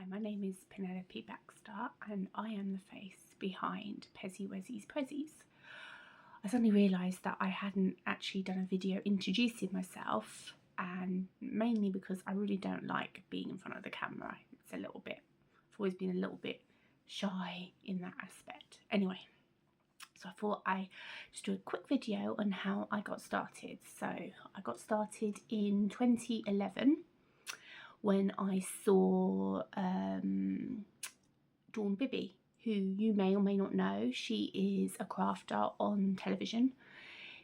my name is Penelope Baxter and I am the face behind Pezzy Wezzy's Prezzies. I suddenly realised that I hadn't actually done a video introducing myself, and mainly because I really don't like being in front of the camera. I've always been a little bit shy in that aspect. Anyway, so I thought I'd just do a quick video on how I got started. So I got started in 2011 when I saw Dawn Bibby, who you may or may not know. She is a crafter on television.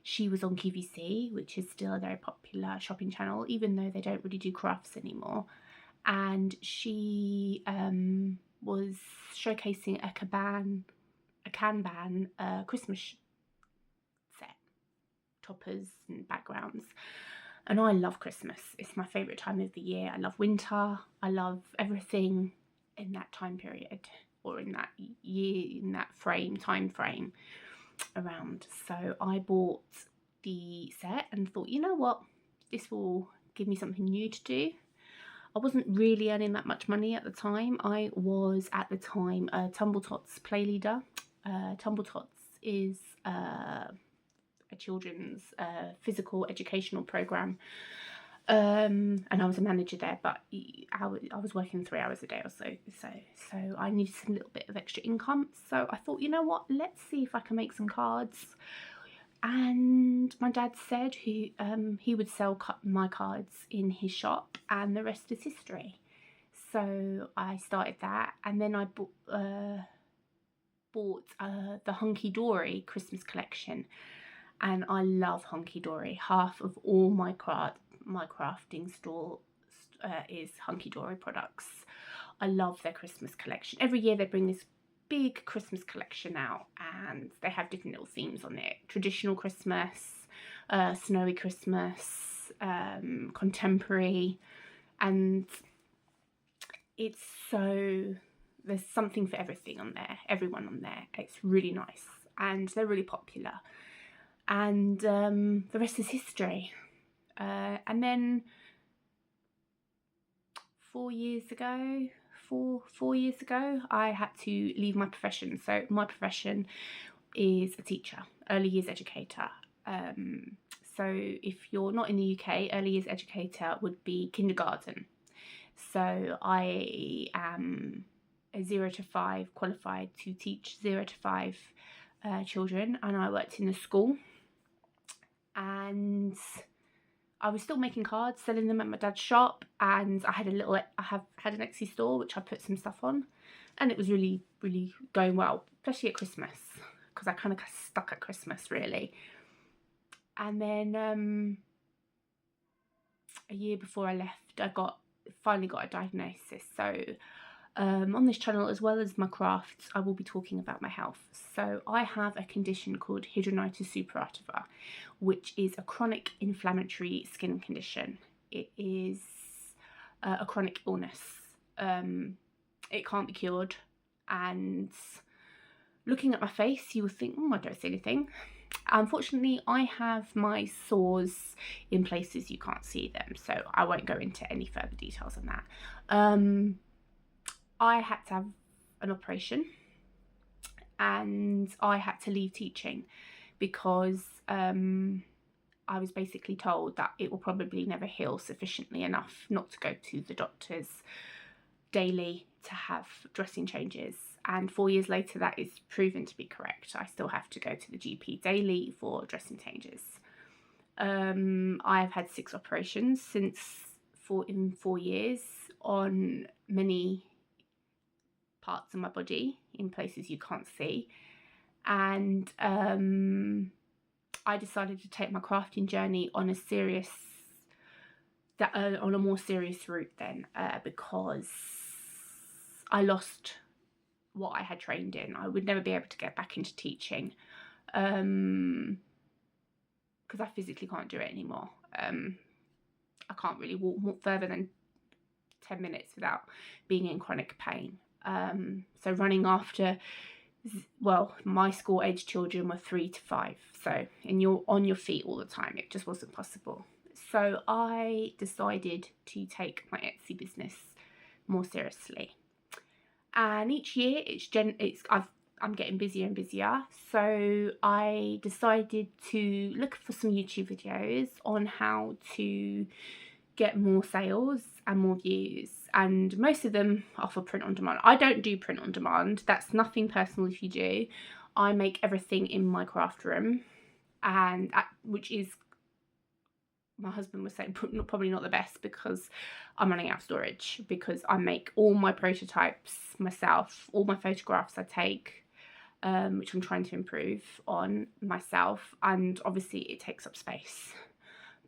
She was on QVC, which is still a very popular shopping channel, even though they don't really do crafts anymore. And she was showcasing a Kanban Christmas set, toppers and backgrounds. And I love Christmas. It's my favourite time of the year. I love winter. I love everything in that time period, or in that year, in that time frame around. So I bought the set and thought, you know what, this will give me something new to do. I wasn't really earning that much money at the time. I was at the time a Tumble Tots play leader. Tumble Tots is a children's physical educational program, and I was a manager there, but I was working 3 hours a day or so I needed a little bit of extra income. So I thought, you know what, let's see if I can make some cards. And my dad said he would sell my cards in his shop, and the rest is history. So I started that, and then I bought the Hunky Dory Christmas collection. And I love Hunky Dory. Half of all my crafting store is Hunky Dory products. I love their Christmas collection. Every year they bring this big Christmas collection out, and they have different little themes on it. Traditional Christmas, snowy Christmas, contemporary, and there's something for everything on there, everyone on there. It's really nice, and they're really popular. And the rest is history. And then 4 years ago, I had to leave my profession. So my profession is a teacher, early years educator. So if you're not in the UK, early years educator would be kindergarten. So I am a 0 to 5 qualified to teach 0 to 5 children, and I worked in a school. And I was still making cards, selling them at my dad's shop, and I have had an Etsy store which I put some stuff on, and it was really, really going well, especially at Christmas, because I kind of got stuck at Christmas really. And then a year before I left, I finally got a diagnosis. So on this channel, as well as my crafts, I will be talking about my health. So I have a condition called Hidradenitis Suppurativa, which is a chronic inflammatory skin condition. It is a chronic illness. It can't be cured, and looking at my face, you would think, I don't see anything. Unfortunately, I have my sores in places you can't see them, so I won't go into any further details on that. I had to have an operation, and I had to leave teaching because I was basically told that it will probably never heal sufficiently enough not to go to the doctors daily to have dressing changes. And 4 years later, that is proven to be correct. I still have to go to the GP daily for dressing changes. I've had 6 operations in 4 years on many parts of my body in places you can't see. And I decided to take my crafting journey on a more serious route then, because I lost what I had trained in. I would never be able to get back into teaching because I physically can't do it anymore. I can't really walk further than 10 minutes without being in chronic pain. So running after, well, my school age children were 3 to 5, so, and you're on your feet all the time, it just wasn't possible. So I decided to take my Etsy business more seriously. And each year I'm getting busier and busier, so I decided to look for some YouTube videos on how to get more sales and more views, and most of them are for print on demand. I don't do print on demand. That's nothing personal if you do. I make everything in my craft room, and which is, my husband was saying, probably not the best, because I'm running out of storage, because I make all my prototypes myself, all my photographs I take, which I'm trying to improve on myself, and obviously it takes up space.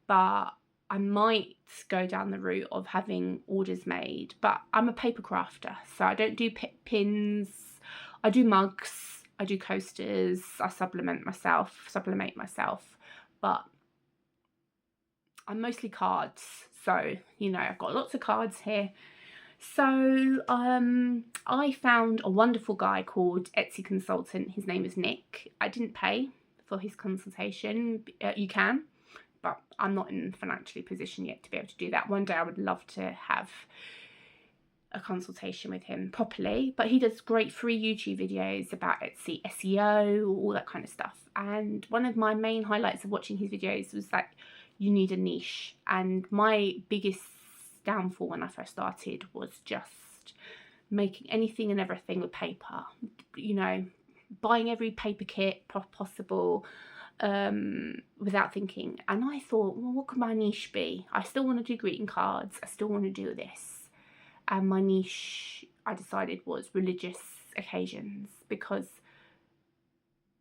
But I might go down the route of having orders made, but I'm a paper crafter, so I don't do pins. I do mugs, I do coasters, I sublimate myself, but I'm mostly cards. So, you know, I've got lots of cards here. So I found a wonderful guy called Etsy Consultant. His name is Nick. I didn't pay for his consultation. You can, but I'm not in a financially position yet to be able to do that. One day I would love to have a consultation with him properly, but he does great free YouTube videos about Etsy SEO, all that kind of stuff. And one of my main highlights of watching his videos was that you need a niche. And my biggest downfall when I first started was just making anything and everything with paper, you know, buying every paper kit possible, without thinking. And I thought, well, what could my niche be? I still want to do greeting cards, I still want to do this. And my niche, I decided, was religious occasions, because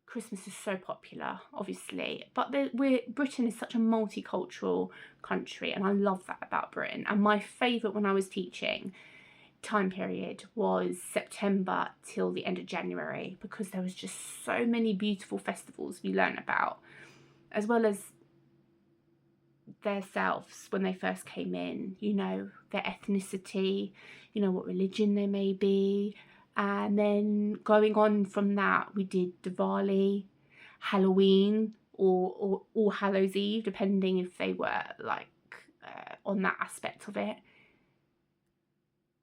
Christmas is so popular, obviously, but Britain is such a multicultural country, and I love that about Britain. And my favourite when I was teaching time period was September till the end of January, because there was just so many beautiful festivals we learn about, as well as their selves when they first came in, you know, their ethnicity, you know, what religion they may be. And then going on from that, we did Diwali, Halloween, or All Hallows Eve, depending if they were like on that aspect of it.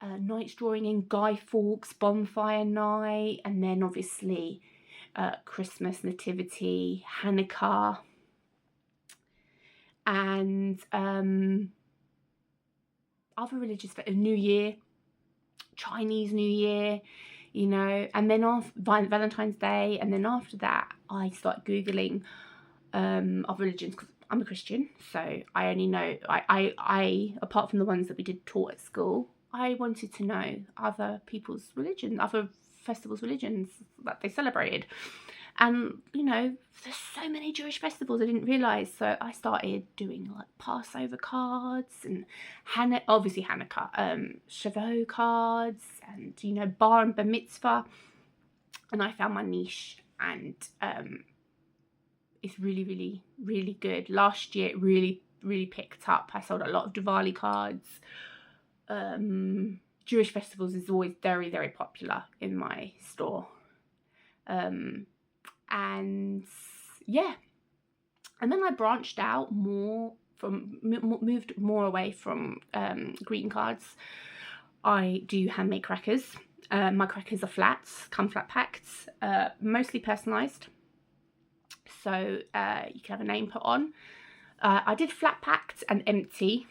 Nights drawing in, Guy Fawkes, bonfire night, and then obviously Christmas, Nativity, Hanukkah, and other religious, New Year, Chinese New Year, you know. And then after Valentine's Day, and then after that I started Googling other religions, because I'm a Christian, so I only know, I apart from the ones that we did taught at school, I wanted to know other people's religion, other festivals' religions that they celebrated. And, you know, there's so many Jewish festivals I didn't realise. So I started doing like Passover cards and obviously Hanukkah, Shavuot cards, and, you know, bar and bar mitzvah. And I found my niche, and it's really, really, really good. Last year it really, really picked up. I sold a lot of Diwali cards. Jewish festivals is always very, very popular in my store. And yeah, and then I branched out more moved more away from greeting cards. I do handmade crackers. My crackers are flats, come flat packed, mostly personalised, so you can have a name put on. I did flat packed and empty,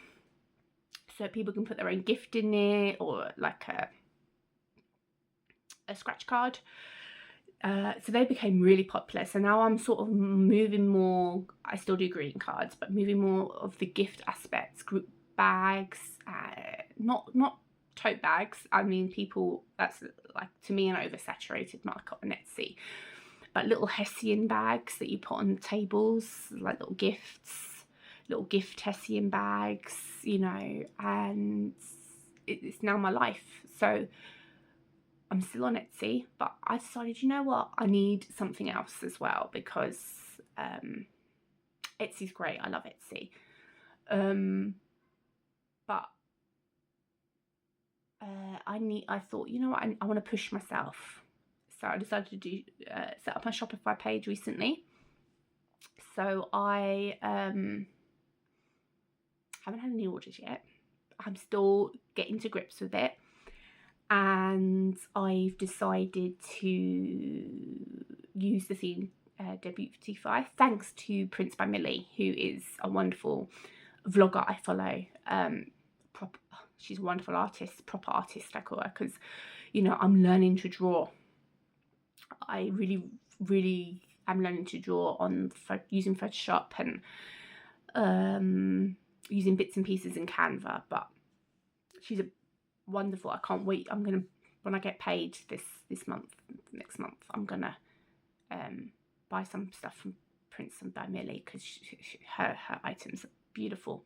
so people can put their own gift in it, or like a scratch card. So they became really popular. So now I'm sort of moving more, I still do greeting cards, but moving more of the gift aspects, group bags, not tote bags. I mean, people, that's like, to me, an oversaturated market on Etsy. But little Hessian bags that you put on the tables, like little gift Hessian bags, you know, and it's now my life. So I'm still on Etsy, but I decided, you know what, I need something else as well, because Etsy's great. I love Etsy. But I thought, you know what, I want to push myself. So I decided to set up my Shopify page recently. So I haven't had any orders yet. I'm still getting to grips with it. and I've decided to use the theme WT5 thanks to Prince by Millie, who is a wonderful vlogger I follow. She's a wonderful artist, proper artist I call her, because, you know, I'm learning to draw. I really am learning to draw on using Photoshop and using bits and pieces in Canva, but she's a wonderful. I can't wait. I'm gonna, when I get paid this month, next month, I'm gonna buy some stuff from Prince by Millie, because her items are beautiful.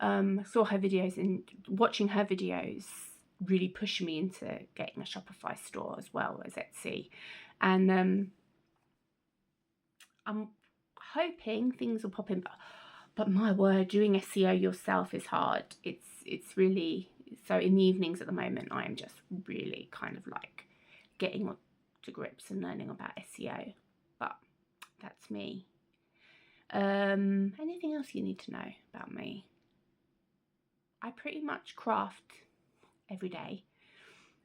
Saw her videos, and watching her videos really pushed me into getting a Shopify store as well as Etsy, and I'm hoping things will pop in. But my word, doing SEO yourself is hard. It's really, so in the evenings at the moment, I am just really kind of like getting to grips and learning about SEO. But that's me. Anything else you need to know about me? I pretty much craft every day.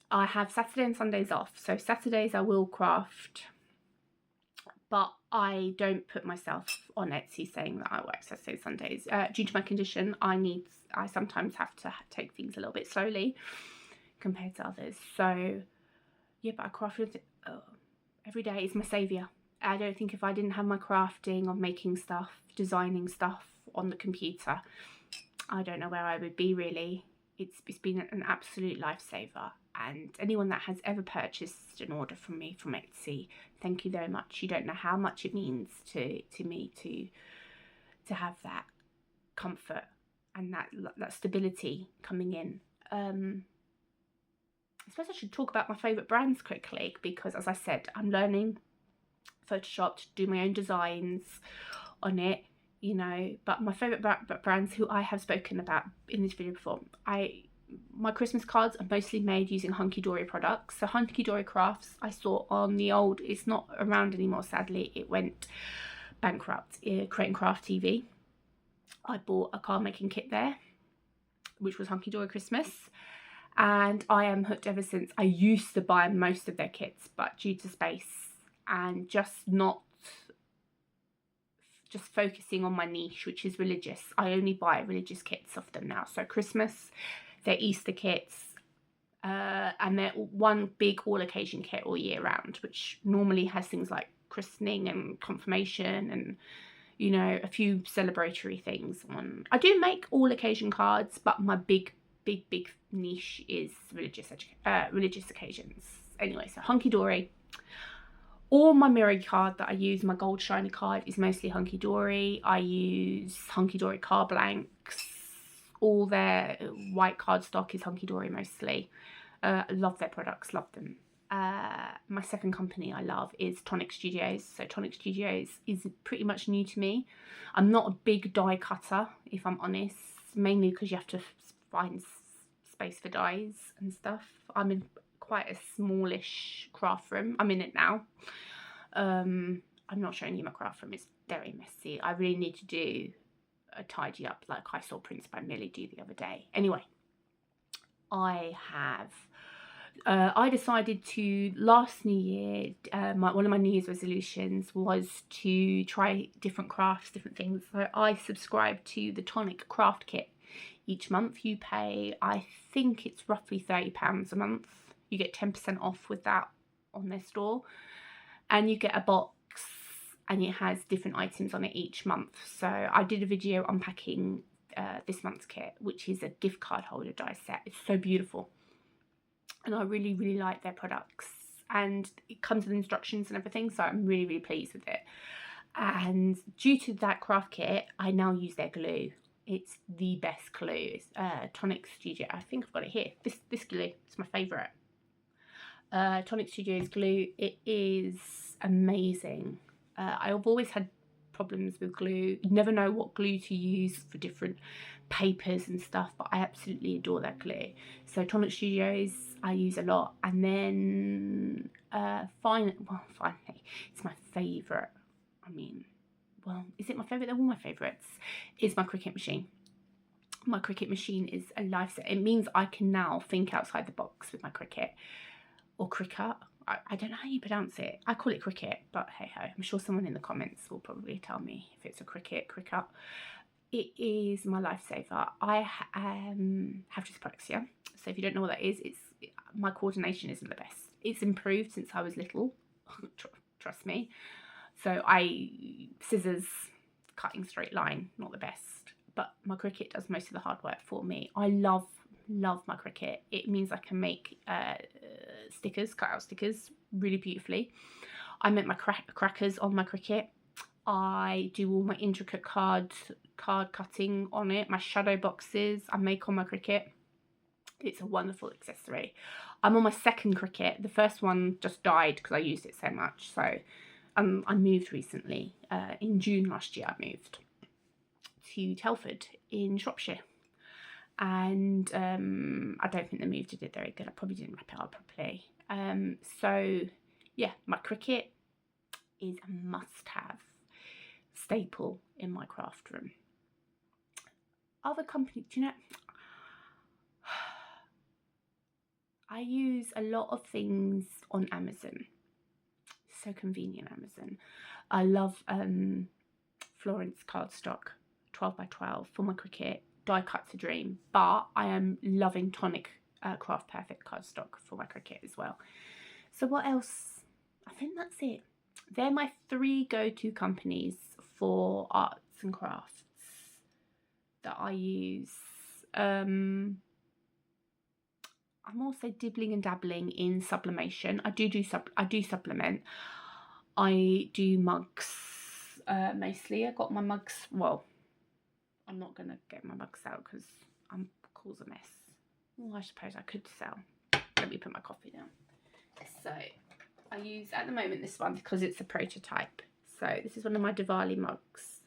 I have Saturday and Sundays off. So Saturdays I will craft, but I don't put myself on Etsy saying that I work Saturdays, Sundays. Due to my condition, I sometimes have to take things a little bit slowly compared to others. So yeah, but I crafted every day is my saviour. I don't think if I didn't have my crafting of making stuff, designing stuff on the computer, I don't know where I would be really. It's been an absolute lifesaver. And anyone that has ever purchased an order from me from Etsy, thank you very much. You don't know how much it means to me to have that comfort and that stability coming in. I suppose I should talk about my favourite brands quickly, because as I said, I'm learning Photoshop to do my own designs on it, you know. But my favourite brands, who I have spoken about in this video before, my Christmas cards are mostly made using Hunky Dory products. So Hunky Dory Crafts, I saw on the old, it's not around anymore sadly, it went bankrupt, Create and Craft TV. I bought a card making kit there, which was Hunky Dory Christmas, and I am hooked ever since. I used to buy most of their kits, but due to space and just focusing on my niche, which is religious, I only buy religious kits off them now. So Christmas, their Easter kits, and they're one big all occasion kit all year round, which normally has things like christening and confirmation and, you know, a few celebratory things on. I do make all occasion cards, but my big niche is religious occasions. Anyway, so Hunky Dory. All my mirror card that I use, my gold shiny card, is mostly Hunky Dory. I use Hunky Dory card blanks. All their white cardstock is Hunky Dory mostly. Love their products, love them. My second company I love is Tonic Studios. So Tonic Studios is pretty much new to me. I'm not a big die cutter, if I'm honest, mainly because you have to find space for dies and stuff. I'm in quite a smallish craft room. I'm in it now. I'm not showing you my craft room, it's very messy. I really need to do a tidy up like I saw Prince by Millie do the other day. Anyway, I decided to, last New Year, one of my New Year's resolutions was to try different crafts, different things. So I subscribe to the Tonic Craft Kit each month. You pay, I think it's roughly £30 a month. You get 10% off with that on their store, and you get a box and it has different items on it each month. So I did a video unpacking this month's kit, which is a gift card holder die set. It's so beautiful, and I really like their products, and it comes with instructions and everything, so I'm really pleased with it. And due to that craft kit, I now use their glue. It's the best glue. It's Tonic Studio. I think I've got it here. This glue is my favourite. Tonic Studios glue. It is amazing. I've always had problems with glue. You never know what glue to use for different papers and stuff, but I absolutely adore that glue. So Tonic Studios I use a lot. And then finally, it's my favourite. I mean, well, is it my favourite? They're all my favourites. Is my Cricut machine. My Cricut machine is a lifesaver. It means I can now think outside the box with my Cricut, or Cricut. I don't know how you pronounce it. I call it Cricut, but hey ho. I'm sure someone in the comments will probably tell me if it's a Cricut. It is my lifesaver. I have dyspraxia, so if you don't know what that is, my coordination isn't the best. It's improved since I was little, trust me. So scissors, cutting straight line, not the best. But my Cricut does most of the hard work for me. I love my Cricut. It means I can make stickers, cut out stickers really beautifully. I make my crackers on my Cricut. I do all my intricate card cutting on it. My shadow boxes I make on my Cricut. It's a wonderful accessory. I'm on my second Cricut. The first one just died because I used it so much. So I moved recently. In June last year I moved to Telford in Shropshire. And I don't think the move did it very good. I probably didn't wrap it up properly. So yeah, my Cricut is a must-have staple in my craft room. Other companies, do you know, I use a lot of things on Amazon. So convenient, Amazon. I love Florence cardstock 12 by 12 for my Cricut. Die cut's a dream, but I am loving Tonic Craft Perfect cardstock for my Cricut as well. So what else? I think that's it. They're my 3 go-to companies for arts and crafts that I use. I'm also dibbling and dabbling in sublimation. I do supplement. I do mugs mostly. I got my mugs. Well, I'm not gonna get my mugs out because I'm cause a mess. Well, I suppose I could sell. Let me put my coffee down. So I use at the moment this one because it's a prototype. So this is one of my Diwali mugs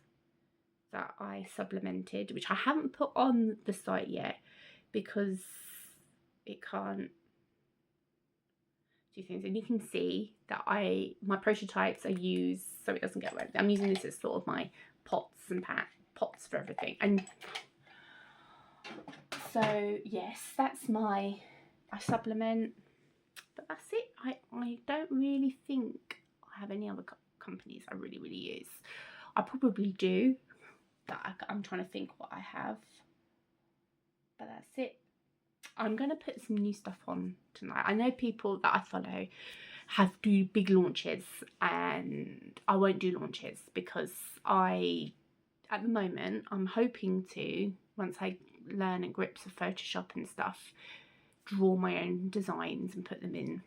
that I supplemented, which I haven't put on the site yet because it can't do things. And you can see that my prototypes I use so it doesn't get wet. I'm using this as sort of my pots and pots for everything. And so yes, that's I supplement, but that's it. I don't really think I have any other companies I really use. I probably do, but I'm trying to think what I have, but that's it. I'm going to put some new stuff on tonight. I know people that I follow do big launches, and I won't do launches because at the moment, I'm hoping to, once I learn and grips of Photoshop and stuff, draw my own designs and put them in.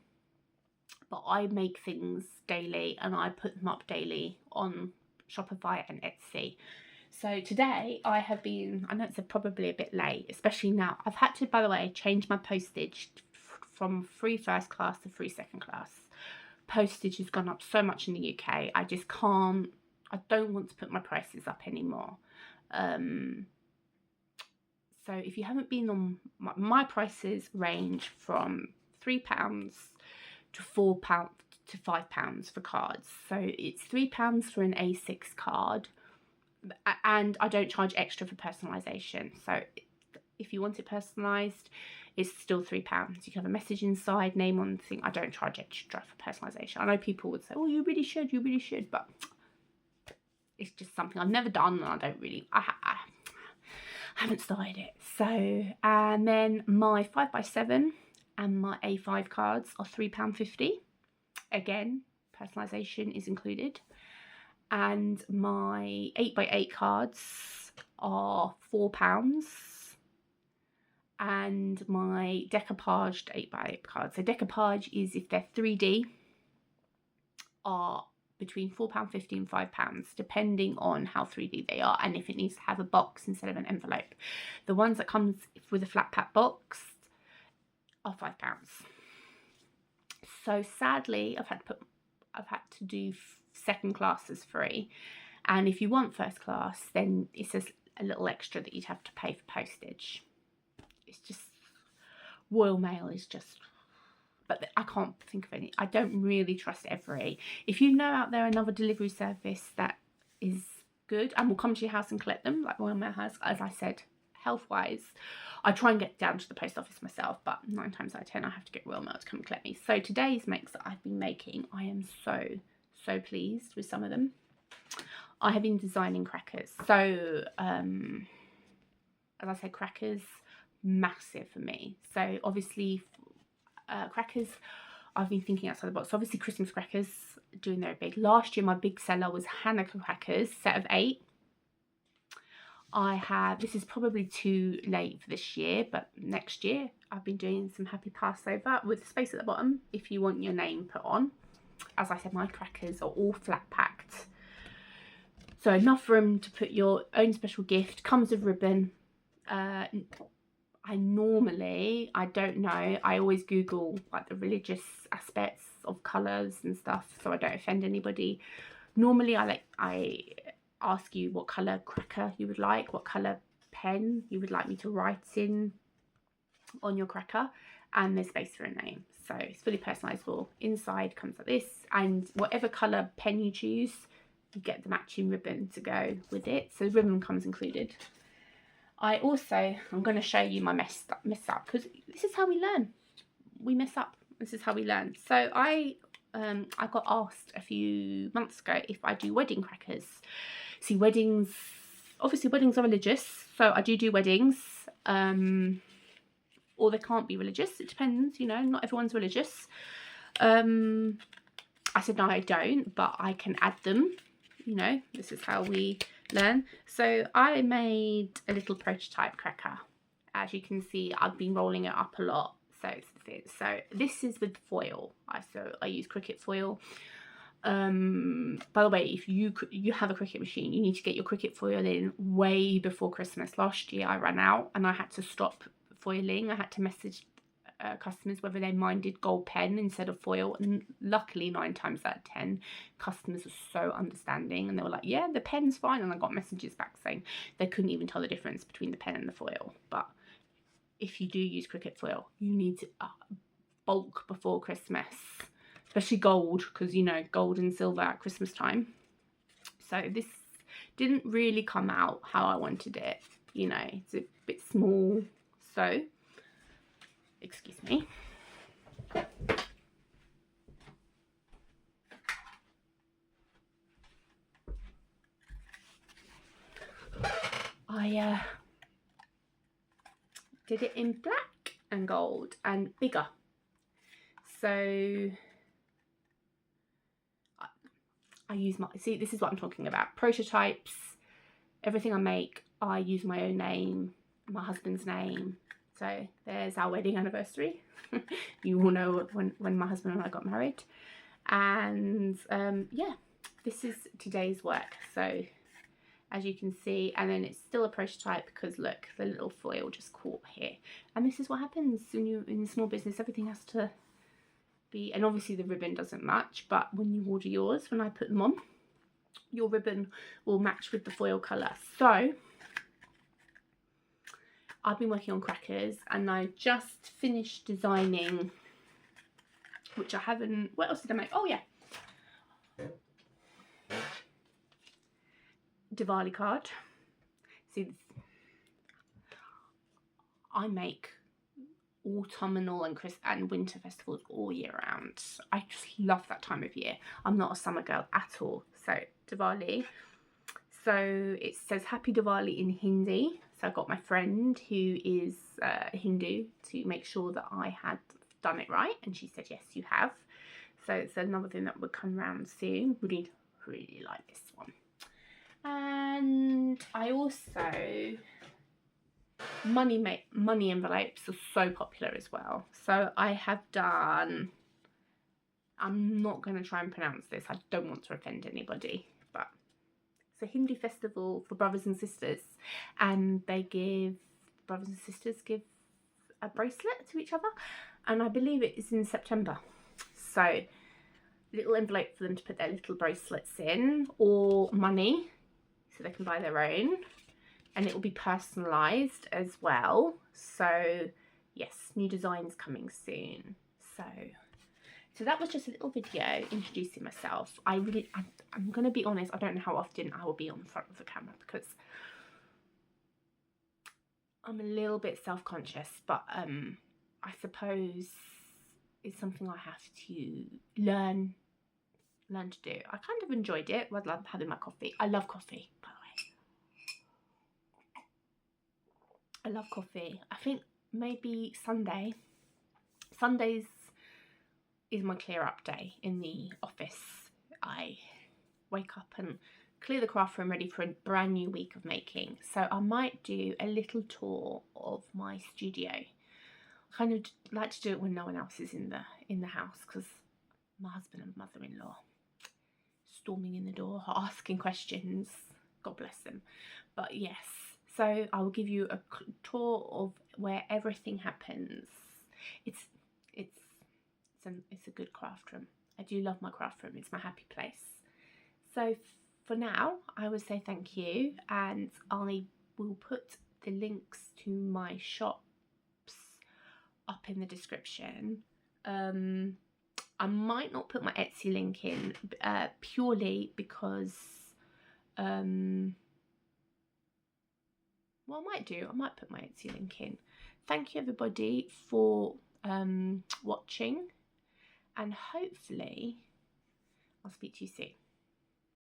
But I make things daily and I put them up daily on Shopify and Etsy. So today I have been, I know it's probably a bit late, especially now. I've had to, by the way, change my postage from free first class to free second class. Postage has gone up so much in the UK. I just can't, I don't want to put my prices up anymore. So if you haven't been on, my prices range from £3 to £4 to £5 for cards. So it's £3 for an A6 card, and I don't charge extra for personalisation. So if you want it personalised, it's still £3. You can have a message inside, name on the thing. I don't charge extra for personalisation. I know people would say, oh, you really should, but it's just something I've never done, and I don't really, I haven't started it. So, and then my 5x7 and my A5 cards are £3.50. Again, personalisation is included. And my 8x8 cards are £4. And my decoupaged 8x8 cards, so decoupage is if they're 3D, are between £4.50 and £5, depending on how 3D they are and if it needs to have a box instead of an envelope. The ones that comes with a flat pack box are £5. So sadly, I've had to do second class as free, and if you want first class, then it's a little extra that you'd have to pay for postage. It's just, Royal Mail is just, but I can't think of any. I don't really trust Every. If you know out there another delivery service that is good and will come to your house and collect them, like Royal Mail has, as I said, health-wise. I try and get down to the post office myself, but 9 times out of 10 I have to get Royal Mail to come and collect me. So today's makes that I've been making, I am so pleased with some of them. I have been designing crackers. So as I said, crackers, massive for me. So obviously crackers, I've been thinking outside the box. So obviously Christmas crackers, doing their big. Last year my big seller was Hanukkah crackers, set of 8. This is probably too late for this year, but next year I've been doing some Happy Passover with space at the bottom if you want your name put on. As I said, my crackers are all flat packed, so enough room to put your own special gift. Comes with ribbon. I don't know, I always Google like the religious aspects of colours and stuff so I don't offend anybody. Normally I ask you what colour cracker you would like, what colour pen you would like me to write in on your cracker, and there's space for a name. So it's fully personalisable. Inside comes like this, and whatever colour pen you choose, you get the matching ribbon to go with it. So the ribbon comes included. I'm going to show you my mess up, because this is how we learn. We mess up. This is how we learn. So I got asked a few months ago if I do wedding crackers. See, weddings, obviously weddings are religious, so I do weddings, or they can't be religious. It depends, you know, not everyone's religious. I said, no, I don't, but I can add them. You know, this is how we learn. So I made a little prototype cracker. As you can see, I've been rolling it up a lot. So this is with foil. I use Cricut foil. By the way, if you have a Cricut machine, you need to get your Cricut foil in way before Christmas. Last year I ran out and I had to stop foiling. I had to message customers whether they minded gold pen instead of foil, and luckily 9 times out of 10 customers were so understanding and they were like, yeah, the pen's fine. And I got messages back saying they couldn't even tell the difference between the pen and the foil. But if you do use Cricut foil, you need to bulk before Christmas, especially gold, because you know, gold and silver at Christmas time. So this didn't really come out how I wanted it, you know, it's a bit small. So excuse me. I did it in black and gold and bigger. So I use see, this is what I'm talking about. Prototypes, everything I make, I use my own name, my husband's name. So there's our wedding anniversary. You all know when my husband and I got married. And yeah, this is today's work. So as you can see, and then it's still a prototype because look, the little foil just caught here. And this is what happens when you're in a small business. Everything has to be, and obviously the ribbon doesn't match, but when you order yours, when I put them on, your ribbon will match with the foil colour. So I've been working on crackers and I just finished designing, which I haven't, what else did I make? Oh yeah, Diwali card. See, I make autumnal and winter festivals all year round. I just love that time of year. I'm not a summer girl at all. So Diwali, so it says Happy Diwali in Hindi. So I got my friend who is Hindu to make sure that I had done it right, and she said yes, you have. So it's another thing that would come around soon. Really like this one. And I also, money envelopes are so popular as well. So I have done, I'm not going to try and pronounce this, I don't want to offend anybody, but it's a Hindu festival for brothers and sisters, and brothers and sisters give a bracelet to each other, and I believe it is in September. So little envelope for them to put their little bracelets in, or money so they can buy their own, and it will be personalized as well. So yes, new designs coming soon. So that was just a little video introducing myself. I'm going to be honest, I don't know how often I will be on the front of the camera because I'm a little bit self-conscious, but I suppose it's something I have to learn to do. I kind of enjoyed it. I love having my coffee. I love coffee, by the way. I love coffee. I think maybe Sundays is my clear up day in the office. I wake up and clear the craft room ready for a brand new week of making. So I might do a little tour of my studio. I kind of like to do it when no one else is in the house, because my husband and mother-in-law storming in the door asking questions. God bless them. But yes, so I will give you a tour of where everything happens. It's a good craft room. I do love my craft room. It's my happy place. So for now, I would say thank you, and I will put the links to my shops up in the description. I might not put my Etsy link in purely because well, I might do. I might put my Etsy link in. Thank you everybody for watching, and hopefully I'll speak to you soon.